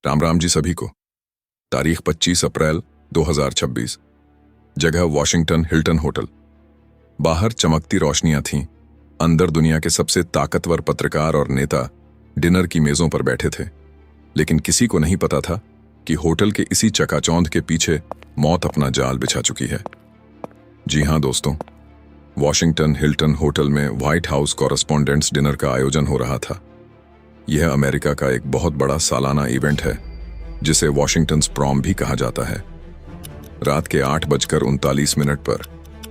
राम राम जी सभी को। तारीख 25 अप्रैल 2026। जगह वॉशिंगटन हिल्टन होटल। बाहर चमकती रोशनियां थीं। अंदर दुनिया के सबसे ताकतवर पत्रकार और नेता डिनर की मेजों पर बैठे थे। लेकिन किसी को नहीं पता था कि होटल के इसी चकाचौंध के पीछे मौत अपना जाल बिछा चुकी है। जी हां दोस्तों, वॉशिंगटन हिल्टन होटल में व्हाइट हाउस कॉरेस्पोंडेंट्स डिनर का आयोजन हो रहा था। यह अमेरिका का एक बहुत बड़ा सालाना इवेंट है जिसे वॉशिंगटन्स प्रॉम भी कहा जाता है। रात के 8:39 पर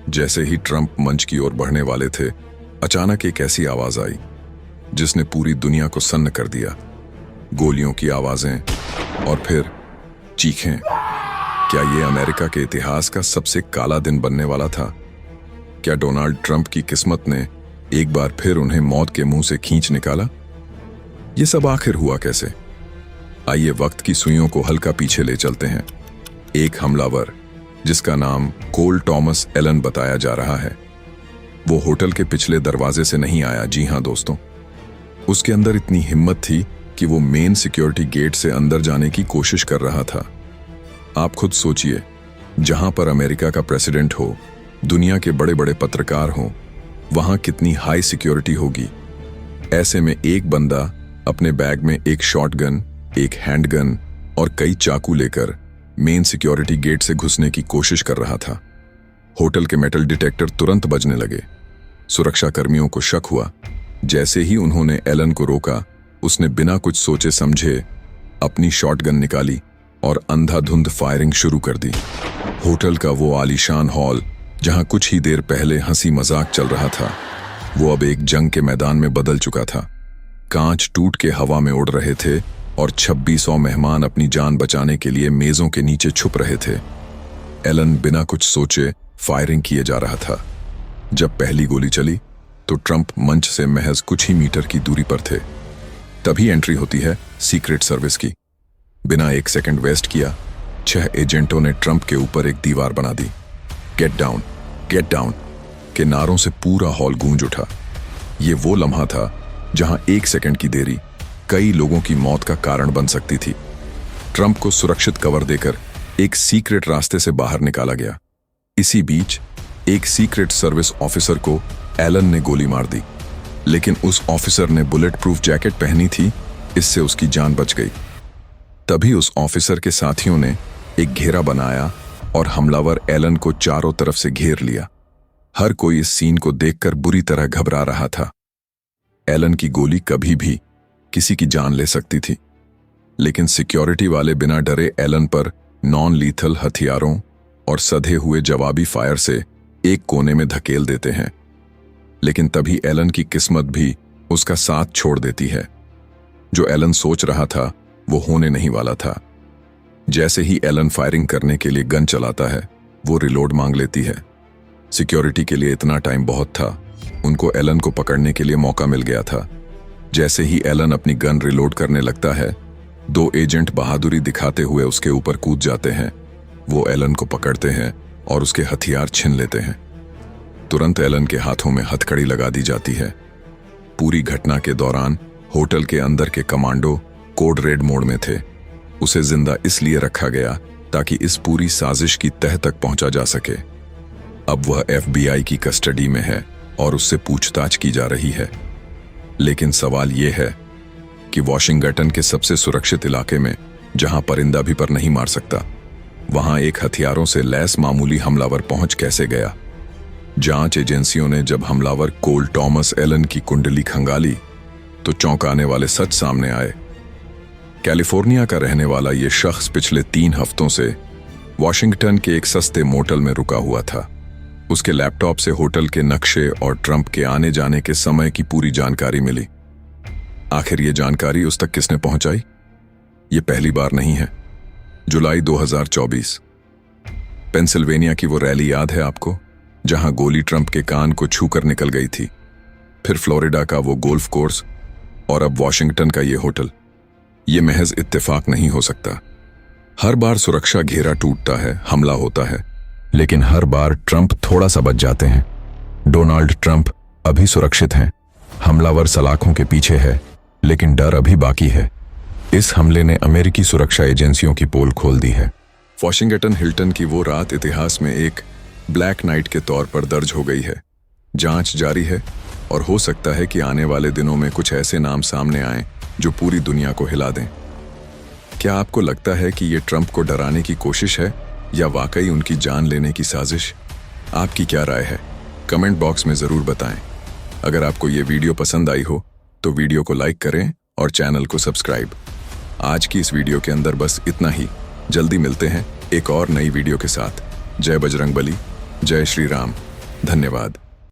जैसे ही ट्रंप मंच की ओर बढ़ने वाले थे, अचानक एक ऐसी आवाज आई जिसने पूरी दुनिया को सन्न कर दिया। गोलियों की आवाजें और फिर चीखें। क्या यह अमेरिका के इतिहास का सबसे काला दिन बनने वाला था? क्या डोनाल्ड ट्रंप की किस्मत ने एक बार फिर उन्हें मौत के मुंह से खींच निकाला? ये सब आखिर हुआ कैसे? आइए वक्त की सुइयों को हल्का पीछे ले चलते हैं। एक हमलावर जिसका नाम कोल टॉमस एलन बताया जा रहा है, वो होटल के पिछले दरवाजे से नहीं आया। जी हां दोस्तों, उसके अंदर इतनी हिम्मत थी कि वो मेन सिक्योरिटी गेट से अंदर जाने की कोशिश कर रहा था। आप खुद सोचिए, जहां पर अमेरिका का प्रेसिडेंट हो, दुनिया के बड़े बड़े पत्रकार हों, वहां कितनी हाई सिक्योरिटी होगी। ऐसे में एक बंदा अपने बैग में एक शॉटगन, एक हैंडगन और कई चाकू लेकर मेन सिक्योरिटी गेट से घुसने की कोशिश कर रहा था। होटल के मेटल डिटेक्टर तुरंत बजने लगे। सुरक्षा कर्मियों को शक हुआ। जैसे ही उन्होंने एलन को रोका, उसने बिना कुछ सोचे समझे अपनी शॉटगन निकाली और अंधाधुंध फायरिंग शुरू कर दी। होटल का वो आलीशान हॉल जहां कुछ ही देर पहले हंसी मजाक चल रहा था, वो अब एक जंग के मैदान में बदल चुका था। कांच टूट के हवा में उड़ रहे थे और 2600 मेहमान अपनी जान बचाने के लिए मेजों के नीचे छुप रहे थे। एलन बिना कुछ सोचे फायरिंग किए जा रहा था। जब पहली गोली चली तो ट्रंप मंच से महज कुछ ही मीटर की दूरी पर थे। तभी एंट्री होती है सीक्रेट सर्विस की। बिना एक सेकंड वेस्ट किया 6 एजेंटों ने ट्रंप के ऊपर एक दीवार बना दी। गेट डाउन के नारों से पूरा हॉल गूंज उठा। ये वो लम्हा था जहां 1 सेकंड की देरी कई लोगों की मौत का कारण बन सकती थी। ट्रंप को सुरक्षित कवर देकर एक सीक्रेट रास्ते से बाहर निकाला गया। इसी बीच एक सीक्रेट सर्विस ऑफिसर को एलन ने गोली मार दी, लेकिन उस ऑफिसर ने बुलेट प्रूफ जैकेट पहनी थी, इससे उसकी जान बच गई। तभी उस ऑफिसर के साथियों ने एक घेरा बनाया और हमलावर एलन को चारों तरफ से घेर लिया। हर कोई इस सीन को देखकर बुरी तरह घबरा रहा था। एलन की गोली कभी भी किसी की जान ले सकती थी, लेकिन सिक्योरिटी वाले बिना डरे एलन पर नॉन लीथल हथियारों और सधे हुए जवाबी फायर से एक कोने में धकेल देते हैं। लेकिन तभी एलन की किस्मत भी उसका साथ छोड़ देती है। जो एलन सोच रहा था वो होने नहीं वाला था। जैसे ही एलन फायरिंग करने के लिए गन चलाता है, वो रिलोड मांग लेती है। सिक्योरिटी के लिए इतना टाइम बहुत था। उनको एलन को पकड़ने के लिए मौका मिल गया था। जैसे ही एलन अपनी गन रिलोड करने लगता है, 2 एजेंट बहादुरी दिखाते हुए उसके ऊपर कूद जाते हैं। वो एलन को पकड़ते हैं और उसके हथियार छीन लेते हैं। तुरंत एलन के हाथों में हथकड़ी लगा दी जाती है। पूरी घटना के दौरान होटल के अंदर के कमांडो कोड रेड मोड में थे। उसे जिंदा इसलिए रखा गया ताकि इस पूरी साजिश की तह तक पहुंचा जा सके। अब वह FBI की कस्टडी में है और उससे पूछताछ की जा रही है। लेकिन सवाल यह है कि वॉशिंगटन के सबसे सुरक्षित इलाके में, जहां परिंदा भी पर नहीं मार सकता, वहां एक हथियारों से लैस मामूली हमलावर पहुंच कैसे गया? जांच एजेंसियों ने जब हमलावर कोल टॉमस एलन की कुंडली खंगाली तो चौंकाने वाले सच सामने आए। कैलिफोर्निया का रहने वाला यह शख्स पिछले 3 हफ्तों से वॉशिंगटन के एक सस्ते मोटल में रुका हुआ था। उसके लैपटॉप से होटल के नक्शे और ट्रंप के आने जाने के समय की पूरी जानकारी मिली। आखिर ये जानकारी उस तक किसने पहुंचाई? ये पहली बार नहीं है। जुलाई 2024, पेंसिल्वेनिया की वो रैली याद है आपको, जहां गोली ट्रंप के कान को छूकर निकल गई थी। फिर फ्लोरिडा का वो गोल्फ कोर्स और अब वॉशिंगटन का ये होटल। ये महज इत्तेफाक नहीं हो सकता। हर बार सुरक्षा घेरा टूटता है, हमला होता है, लेकिन हर बार ट्रंप थोड़ा सा बच जाते हैं। डोनाल्ड ट्रंप अभी सुरक्षित हैं। हमलावर सलाखों के पीछे है, लेकिन डर अभी बाकी है। इस हमले ने अमेरिकी सुरक्षा एजेंसियों की पोल खोल दी है। वॉशिंगटन हिल्टन की वो रात इतिहास में एक ब्लैक नाइट के तौर पर दर्ज हो गई है। जांच जारी है और हो सकता है कि आने वाले दिनों में कुछ ऐसे नाम सामने आएं जो पूरी दुनिया को हिला दें। क्या आपको लगता है कि ये ट्रंप को डराने की कोशिश है या वाकई उनकी जान लेने की साजिश? आपकी क्या राय है? कमेंट बॉक्स में ज़रूर बताएं। अगर आपको ये वीडियो पसंद आई हो तो वीडियो को लाइक करें और चैनल को सब्सक्राइब। आज की इस वीडियो के अंदर बस इतना ही। जल्दी मिलते हैं एक और नई वीडियो के साथ। जय बजरंगबली, जय श्री राम। धन्यवाद।